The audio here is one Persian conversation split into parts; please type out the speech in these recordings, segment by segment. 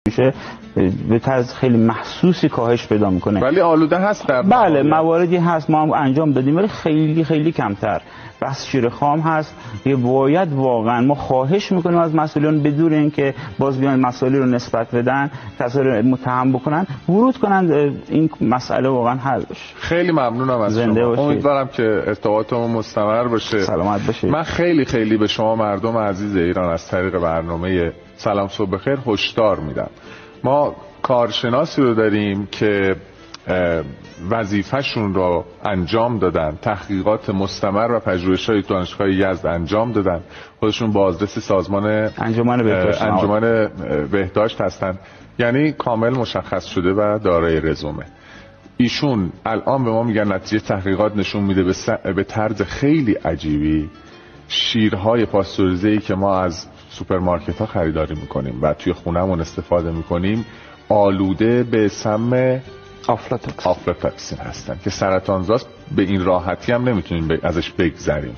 میشه به طرز خیلی محسوسی کاهش پیدا میکنه. ولی آلوده هست در بله مواردی هست ما هم انجام دادیم ولی خیلی خیلی کمتر. بس شیر خام هست که باید واقعا ما خواهش میکنیم از مسئولین بدون اینکه باز بیان مسائلی رو نسبت بدن کسا رو متهم بکنن ورود کنن این مسئله واقعا حل بشه. خیلی ممنونم از شما. امیدوارم که ارتباطمون مستمر باشه. سلامت باشید. من خیلی خیلی به شما مردم عزیز ایران از طریق برنامه سلام صبح بخیر هشدار میدم. ما کارشناسی رو داریم که وظیفه‌شون رو انجام دادن، تحقیقات مستمر و پژوهش‌های دانشگاه یزد انجام دادن، خودشون بازرس سازمان انجمن بهداشت هستن، یعنی کامل مشخص شده و دارای رزومه. ایشون الان به ما میگن نتیجه تحقیقات نشون میده به طرز خیلی عجیبی شیرهای پاستوریزه‌ای که ما از سوپرمارکت‌ها خریداری میکنیم و توی خونه‌مون استفاده میکنیم آلوده به سم آفلاتاکسین هستن که سرطانزاست. به این راحتی هم نمیتونیم ازش بگذریم.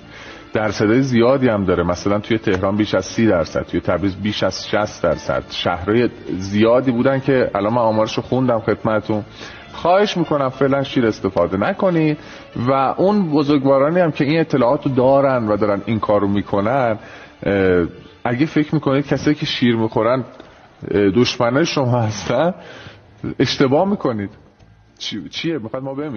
درصدهای زیادی هم داره، مثلا توی تهران بیش از 30%، توی تبریز بیش از 60%. شهرهای زیادی بودن که الان من آمارشو خوندم خدمتتون. خواهش میکنم فعلا شیر استفاده نکنید و اون بزرگوارانی هم که این اطلاعاتو دارن و دارن این کارو میکنن، اگه فکر میکنید کسایی که شیر میخورن دشمنای شما هستن اشتباه میکنید. چیه؟ میخواد ما بمید